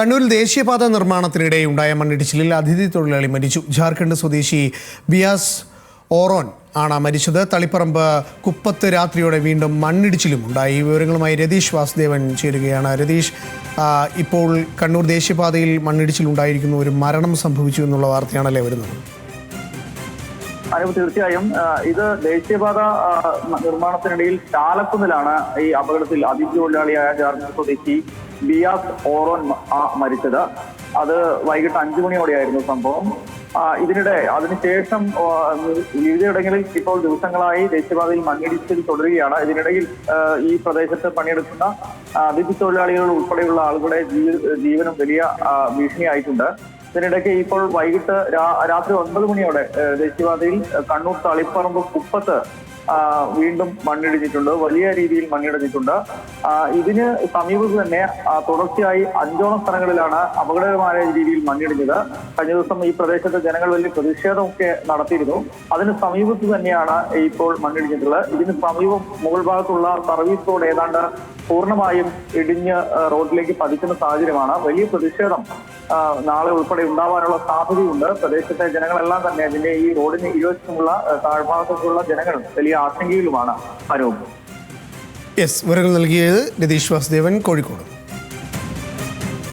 കണ്ണൂരിൽ ദേശീയപാത നിർമ്മാണത്തിനിടെ ഉണ്ടായ മണ്ണിടിച്ചിലിൽ അതിഥി തൊഴിലാളി മരിച്ചു. ജാർഖണ്ഡ് സ്വദേശി ബിയാസ് ഓറോൻ ആണ് മരിച്ചത്. തളിപ്പറമ്പ് കുപ്പത്ത് രാത്രിയോടെ വീണ്ടും മണ്ണിടിച്ചിലും ഉണ്ടായി. ഈ വിവരങ്ങളുമായി രതീഷ് വാസുദേവൻ ചേരുകയാണ്. രതീഷ്, ഇപ്പോൾ കണ്ണൂർ ദേശീയപാതയിൽ മണ്ണിടിച്ചിലുണ്ടായിരിക്കുന്നു, ഒരു മരണം സംഭവിച്ചു എന്നുള്ള വാർത്തയാണല്ലേ വരുന്നത്? തീർച്ചയായും ഇത് ദേശീയപാത നിർമ്മാണത്തിനിടയിൽ ചാലക്കുന്നിലാണ് ഈ അപകടത്തിൽ അതിഥി തൊഴിലാളിയായ ജാർഖണ്ഡ് സ്വദേശി ബിയാസ് ഓറോൻ മരിച്ചത്. അത് വൈകിട്ട് 5 മണിയോടെയായിരുന്നു സംഭവം. അതിനുശേഷം വിവിധയിടങ്ങളിൽ ഇപ്പോൾ ദിവസങ്ങളായി ദേശീയപാതയിൽ മണ്ണിടിച്ചിൽ തുടരുകയാണ്. ഇതിനിടയിൽ ഈ പ്രദേശത്ത് പണിയെടുക്കുന്ന അതിഥി തൊഴിലാളികൾ ഉൾപ്പെടെയുള്ള ആളുകളുടെ ജീവനും വലിയ ഭീഷണിയായിട്ടുണ്ട്. ഇതിനിടയ്ക്ക് ഇപ്പോൾ വൈകിട്ട് രാത്രി 9 മണിയോടെ ദേശീയപാതയിൽ കണ്ണൂർ തളിപ്പറമ്പ് കുപ്പത്ത് വീണ്ടും മണ്ണിടിഞ്ഞിട്ടുണ്ട്, വലിയ രീതിയിൽ മണ്ണിടിഞ്ഞിട്ടുണ്ട്. ഇതിന് സമീപത്ത് തന്നെ തുടർച്ചയായി 5ഓളം സ്ഥലങ്ങളിലാണ് അപകടകരമായ രീതിയിൽ മണ്ണിടിഞ്ഞത്. കഴിഞ്ഞ ദിവസം ഈ പ്രദേശത്ത് ജനങ്ങൾ വലിയ പ്രതിഷേധമൊക്കെ നടത്തിയിരുന്നു. അതിന് സമീപത്ത് തന്നെയാണ് ഇപ്പോൾ മണ്ണിടിഞ്ഞിട്ടുള്ളത്. ഇതിന് സമീപം മുകൾ ഭാഗത്തുള്ള സർവീസ് റോഡ് ഏതാണ്ട് പൂർണ്ണമായും ഇടിഞ്ഞ് റോഡിലേക്ക് പതിക്കുന്ന സാഹചര്യമാണ്. വലിയ പ്രതിഷേധം നാളെ ഉൾപ്പെടെ ഉണ്ടാവാനുള്ള സാധ്യതയുണ്ട്. പ്രദേശത്തെ ജനങ്ങളെല്ലാം തന്നെ അതിന്റെ ഈ റോഡിന് ഇരുവശമുള്ള താഴ്ഭാഗത്തുള്ള ജനങ്ങൾ വലിയ ആശങ്കയിലുമാണ്. വിവരങ്ങൾ നൽകിയത് രതീഷ് വാസുദേവൻ, കോഴിക്കോട്.